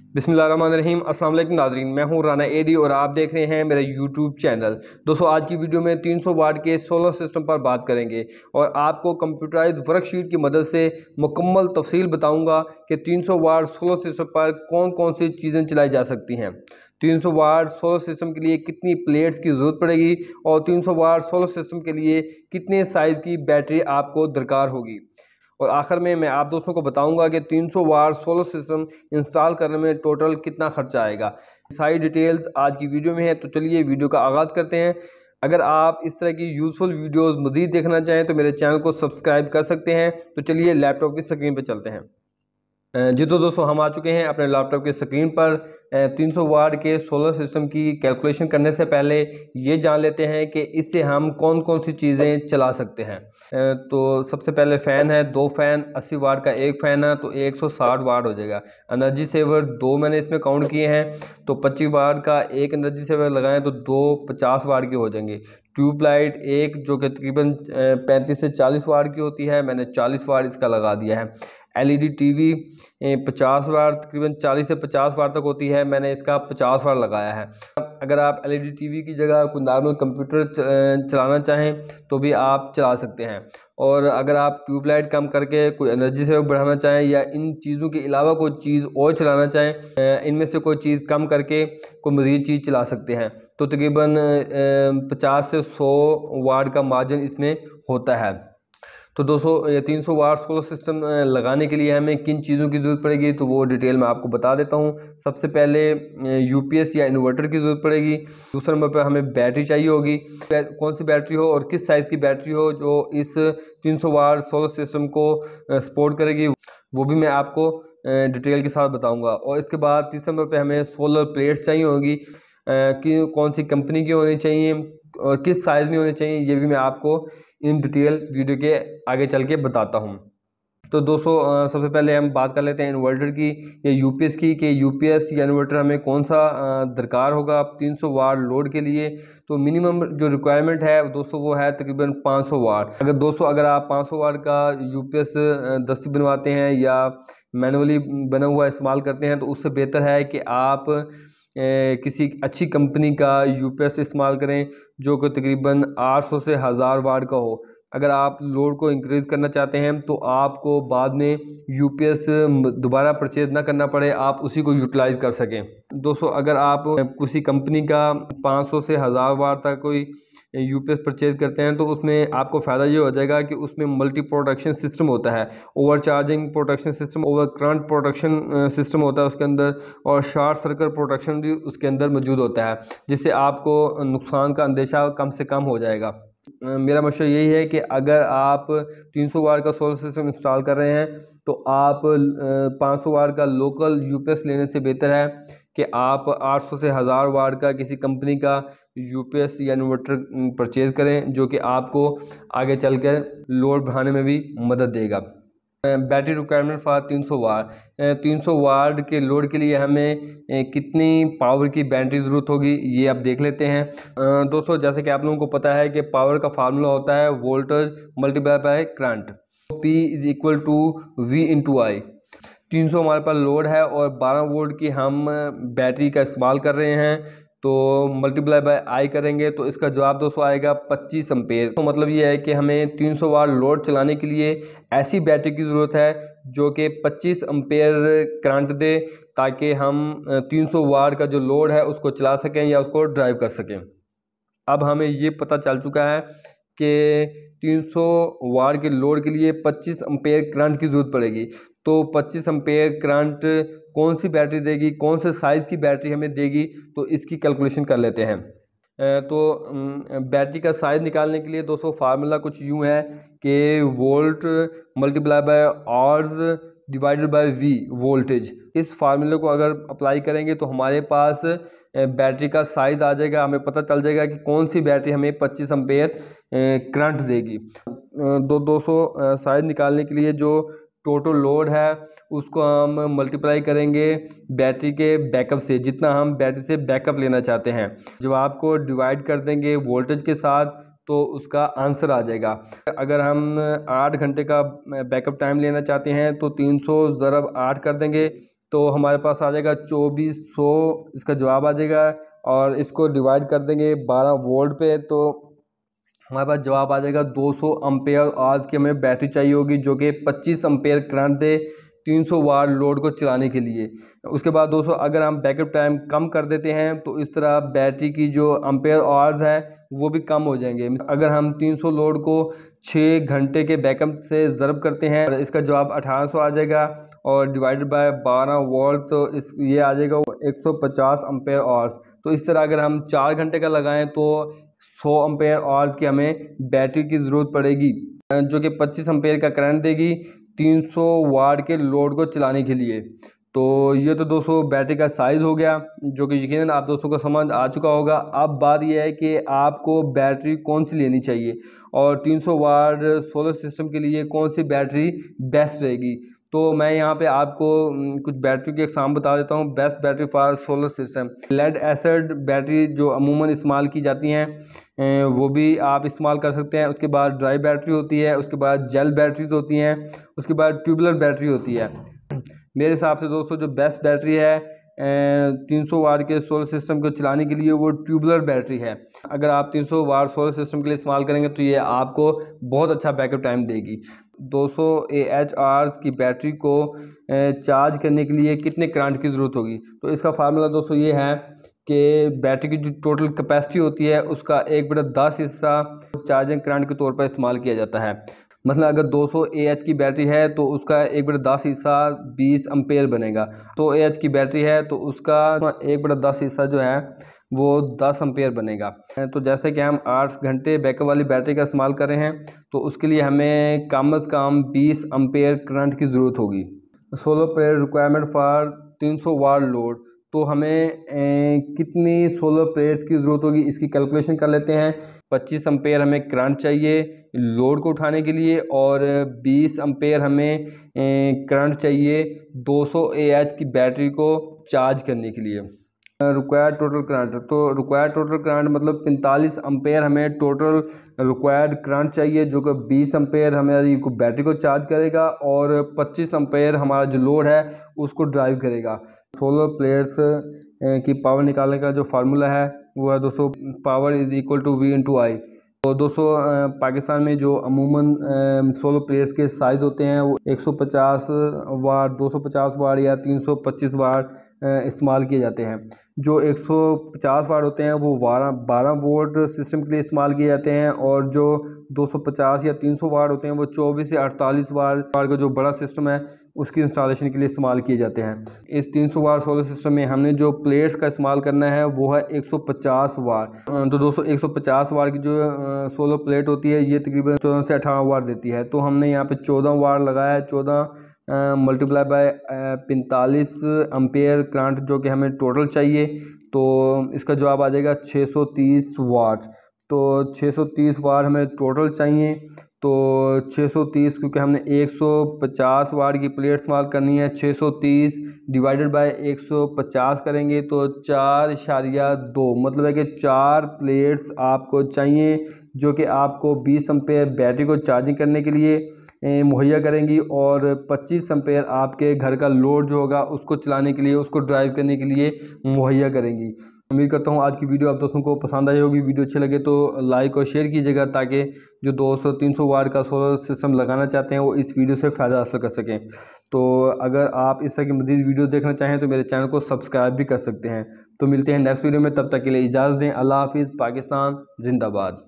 बिस्मिल्लाहिर्रहमानिर्रहीम। अस्सलाम वालेकुम नाज़रीन, मैं हूं राना एडी और आप देख रहे हैं मेरा यूट्यूब चैनल। दोस्तों, आज की वीडियो में 300 वाट के सोलर सिस्टम पर बात करेंगे और आपको कंप्यूटराइज्ड वर्कशीट की मदद से मुकम्मल तफसील बताऊंगा कि 300 वाट सोलर सिस्टम पर कौन कौन सी चीज़ें चलाई जा सकती हैं, 300 वाट सोलर सिस्टम के लिए कितनी प्लेट्स की ज़रूरत पड़ेगी और 300 वाट सोलर सिस्टम के लिए कितने साइज़ की बैटरी आपको दरकार होगी। और आखिर में मैं आप दोस्तों को बताऊंगा कि 300 वाट सोलर सिस्टम इंस्टॉल करने में टोटल कितना खर्चा आएगा। सारी डिटेल्स आज की वीडियो में है, तो चलिए वीडियो का आगाज़ करते हैं। अगर आप इस तरह की यूज़फुल वीडियोस मज़ीद देखना चाहें तो मेरे चैनल को सब्सक्राइब कर सकते हैं। तो चलिए लैपटॉप की स्क्रीन पर चलते हैं। जी तो दोस्तों, हम आ चुके हैं अपने लैपटॉप की स्क्रीन पर। 300 वाट के सोलर सिस्टम की कैलकुलेशन करने से पहले ये जान लेते हैं कि इससे हम कौन कौन सी चीज़ें चला सकते हैं। तो सबसे पहले फ़ैन है, 2 फ़ैन, 80 वाट का एक फ़ैन है तो 160 वाट हो जाएगा। एनर्जी सेवर 2 मैंने इसमें काउंट किए हैं, तो 25 वाट का एक एनर्जी सेवर लगाएं तो 2 50 वाट के हो जाएंगे। ट्यूबलाइट एक जो कि तकरीबन 35 से 40 वाट की होती है, मैंने 40 वाट इसका लगा दिया है। एलईडी टीवी 50 वाट, तकरीबन 40 से 50 वाट तक होती है, मैंने इसका 50 वाट लगाया है। अगर आप एलईडी टीवी की जगह कोई नॉर्मल कंप्यूटर चलाना चाहें तो भी आप चला सकते हैं। और अगर आप ट्यूबलाइट कम करके कोई एनर्जी से बढ़ाना चाहें या इन चीज़ों के अलावा कोई चीज़ और चलाना चाहें, इनमें से कोई चीज़ कम करके कोई मज़ीद चीज़ चला सकते हैं, तो तकरीबन 50 से 100 वाट का मार्जिन इसमें होता है। तो दोस्तों, ये 300 वाट सोलर सिस्टम लगाने के लिए हमें किन चीज़ों की ज़रूरत पड़ेगी तो वो डिटेल में आपको बता देता हूँ। सबसे पहले यूपीएस या इन्वर्टर की ज़रूरत पड़ेगी। दूसरे नंबर पर हमें बैटरी चाहिए होगी, कौन सी बैटरी हो और किस साइज़ की बैटरी हो जो इस 300 वाट सोलर सिस्टम को सपोर्ट करेगी, वो भी मैं आपको डिटेल के साथ बताऊँगा। और इसके बाद तीसरे नंबर पर हमें सोलर प्लेट्स चाहिए होगी, कि कौन सी कंपनी की होनी चाहिए और किस साइज़ में होनी चाहिए, ये भी मैं आपको इन डिटेल वीडियो के आगे चल के बताता हूँ। तो दोस्तों, सबसे पहले हम बात कर लेते हैं इन्वर्टर की या यूपीएस की, कि यूपीएस या इन्वर्टर हमें कौन सा दरकार होगा 300 वाट लोड के लिए। तो मिनिमम जो रिक्वायरमेंट है दोस्तों वो है तकरीबन 500 वाट। अगर आप 500 वाट का यूपीएस दस्ती बनवाते हैं या मैनुअली बना हुआ इस्तेमाल करते हैं तो उससे बेहतर है कि आप किसी अच्छी कंपनी का यूपीएस इस्तेमाल करें जो कि तकरीबन 800 से 1000 वाट का हो। अगर आप लोड को इंक्रीज़ करना चाहते हैं तो आपको बाद में यूपीएस दोबारा परचेज ना करना पड़े, आप उसी को यूटिलाइज़ कर सकें। दोस्तों, अगर आप किसी कंपनी का 500 से 1000 वाट तक कोई यूपीएस परचेज करते हैं तो उसमें आपको फ़ायदा ये हो जाएगा कि उसमें मल्टी प्रोटेक्शन सिस्टम होता है, over charging protection system, over current protection system होता है उसके अंदर, और शॉर्ट सर्किट प्रोटेक्शन भी उसके अंदर मौजूद होता है, जिससे आपको नुकसान का अंदेशा कम से कम हो जाएगा। मेरा मशवरा यही है कि अगर आप 300 वाट का सोलर सिस्टम इंस्टॉल कर रहे हैं तो आप 500 वाट का लोकल यूपीएस लेने से बेहतर है कि आप 800 से 1000 वाट का किसी कंपनी का यूपीएस या इन्वर्टर परचेज करें, जो कि आपको आगे चलकर लोड बढ़ाने में भी मदद देगा। बैटरी रिक्वायरमेंट फॉर 300 वाट, 300 वाट के लोड के लिए हमें कितनी पावर की बैटरी ज़रूरत होगी ये आप देख लेते हैं। दोस्तों, जैसे कि आप लोगों को पता है कि पावर का फार्मूला होता है voltage multiply by current, P is equal to V into I. 300 हमारे पास लोड है और 12 वोल्ट की हम बैटरी का इस्तेमाल कर रहे हैं, तो मल्टीप्लाई बाय आई करेंगे तो इसका जवाब दोस्तों आएगा 25 एम्पेयर। तो मतलब ये है कि हमें 300 वाट लोड चलाने के लिए ऐसी बैटरी की ज़रूरत है जो कि 25 एम्पेयर करंट दे, ताकि हम 300 वाट का जो लोड है उसको चला सकें या उसको ड्राइव कर सकें। अब हमें ये पता चल चुका है कि 300 वाट के लोड के लिए 25 एम्पेयर करंट की ज़रूरत पड़ेगी। तो 25 एम्पेयर करंट कौन सी बैटरी देगी, कौन से साइज़ की बैटरी हमें देगी, तो इसकी कैलकुलेशन कर लेते हैं। तो बैटरी का साइज़ निकालने के लिए दोस्तों फार्मूला कुछ यूँ है कि volt multiply by hours divided by V voltage. इस फार्मूले को अगर अप्लाई करेंगे तो हमारे पास बैटरी का साइज़ आ जाएगा, हमें पता चल जाएगा कि कौन सी बैटरी हमें 25 एम्पेयर करंट देगी। 200 साइज़ निकालने के लिए जो टोटल लोड है उसको हम मल्टीप्लाई करेंगे बैटरी के बैकअप से, जितना हम बैटरी से बैकअप लेना चाहते हैं। जब आपको डिवाइड कर देंगे वोल्टेज के साथ तो उसका आंसर आ जाएगा। अगर हम 8 घंटे का बैकअप टाइम लेना चाहते हैं तो 300 ज़रब 8 कर देंगे तो हमारे पास आ जाएगा 2400, इसका जवाब आ जाएगा। और इसको डिवाइड कर देंगे 12 वोल्ट पे, तो हमारे पास जवाब आ जाएगा 200 अम्पेयर आज की हमें बैटरी चाहिए होगी, जो कि 25 अम्पेयर करंट दे 300 वाट लोड को चलाने के लिए। उसके बाद दोस्तों अगर हम बैकअप टाइम कम कर देते हैं तो इस तरह बैटरी की जो अम्पेयर आवर्स है वो भी कम हो जाएंगे। अगर हम 300 लोड को 6 घंटे के बैकअप से ज़रब करते हैं, इसका जवाब 1800 आ जाएगा और डिवाइडेड बाय 12 वोल्ट, तो इस ये आ जाएगा 150 अम्पेयर आवर्स। तो इस तरह अगर हम 4 घंटे का लगाएं तो 100 अम्पेयर आवर्स की हमें बैटरी की ज़रूरत पड़ेगी, जो कि 25 अम्पेयर का करंट देगी 300 वाट के लोड को चलाने के लिए। तो ये तो दोस्तों बैटरी का साइज़ हो गया, जो कि यकीनन आप दोस्तों को समझ आ चुका होगा। अब बात यह है कि आपको बैटरी कौन सी लेनी चाहिए और 300 वाट सोलर सिस्टम के लिए कौन सी बैटरी बेस्ट रहेगी। तो मैं यहाँ पे आपको कुछ बैटरी के एग्जाम बता देता हूँ। Best battery for solar system, lead acid battery जो अमूमन इस्तेमाल की जाती हैं वो भी आप इस्तेमाल कर सकते हैं। उसके बाद ड्राई बैटरी होती है, उसके बाद जेल बैटरीज होती हैं, उसके बाद ट्यूबुलर बैटरी होती है। मेरे हिसाब से दोस्तों जो बेस्ट बैटरी है 300 वाट के सोलर सिस्टम को चलाने के लिए वो ट्यूबुलर बैटरी है। अगर आप 300 वाट सोलर सिस्टम के लिए इस्तेमाल करेंगे तो ये आपको बहुत अच्छा बैकअप टाइम देगी। 200 AHR की बैटरी को चार्ज करने के लिए कितने करंट की ज़रूरत होगी। तो इसका फार्मूला दोस्तों ये है कि बैटरी की जो टोटल कैपेसिटी होती है उसका 1/10 हिस्सा चार्जिंग करंट के तौर पर इस्तेमाल किया जाता है। मतलब अगर 200 AH की बैटरी है तो उसका 1/10 हिस्सा 20 अम्पेयर बनेगा। तो AH की बैटरी है तो उसका 1/10 हिस्सा जो है वो 10 अम्पेयर बनेगा। तो जैसे कि हम 8 घंटे बैकअप वाली बैटरी का इस्तेमाल कर रहे हैं तो उसके लिए हमें कम अज़ कम 20 अम्पेयर करंट की ज़रूरत होगी। Solar plate requirement for 300 watt load, तो हमें कितनी सोलर प्लेट्स की ज़रूरत होगी इसकी कैलकुलेशन कर लेते हैं। 25 अम्पेयर हमें करंट चाहिए लोड को उठाने के लिए और 20 अम्पेयर हमें करंट चाहिए 200 AH की बैटरी को चार्ज करने के लिए। रिक्वायर्ड टोटल करंट, तो रिक्वायर्ड टोटल करंट मतलब 45 अम्पेयर हमें टोटल रिक्वायर्ड करंट चाहिए, जो कि 20 अम्पेयर हमारी बैटरी को चार्ज करेगा और 25 अम्पेयर हमारा जो लोड है उसको ड्राइव करेगा। सोलर प्लेट्स की पावर निकालने का जो फार्मूला है वो है दोस्तों power is equal to V/I। तो दोस्तों पाकिस्तान में जो अमूमन सोलर प्लेट्स के साइज़ होते हैं वो 150 वाट, 250 वाट या 325 वाट इस्तेमाल किए जाते हैं। जो 150 वाट होते हैं वो 12 वोल्ट सिस्टम के लिए इस्तेमाल किए जाते हैं और जो 250 या 300 वाट होते हैं वो 24 से 48 वाट का जो बड़ा सिस्टम है उसकी इंस्टॉलेशन के लिए इस्तेमाल किए जाते हैं। इस 300 वाट सोलर सिस्टम में हमने जो प्लेट्स का इस्तेमाल करना है वो है 150 वाट। तो दोस्तों 150 वाट की जो सोलर प्लेट होती है ये तकरीबन 14 से 18 वाट देती है। तो हमने यहाँ पे 14 वाट लगाया है, 14 मल्टीप्लाई बाय 45 अम्पेयर करंट जो कि हमें टोटल चाहिए। तो इसका जवाब आ जाएगा 630 वाट। तो 630 वाट हमें टोटल चाहिए। तो 630 क्योंकि हमने 150 वाट की प्लेट इस्तेमाल करनी है, 630 डिवाइडेड बाय 150 करेंगे तो 4.2 मतलब है कि 4 प्लेट्स आपको चाहिए जो कि आपको 20 अम्पेयर बैटरी को चार्जिंग करने के लिए मुहैया करेंगी और 25 अम्पेयर आपके घर का लोड जो होगा उसको चलाने के लिए, उसको ड्राइव करने के लिए मुहैया करेंगी। उम्मीद करता हूँ आज की वीडियो आप दोस्तों को पसंद आई होगी। वीडियो अच्छी लगे तो लाइक और शेयर कीजिएगा ताकि जो 200-300 वाट का सोलर सिस्टम लगाना चाहते हैं वो इस वीडियो से फ़ायदा हासिल कर सकें। तो अगर आप इस तरह की मज़ीद वीडियो देखना चाहें तो मेरे चैनल को सब्सक्राइब भी कर सकते हैं। तो मिलते हैं नेक्स्ट वीडियो में, तब तक के लिए इजाज़त दें। अल्लाह हाफिज़। पाकिस्तान जिंदाबाद।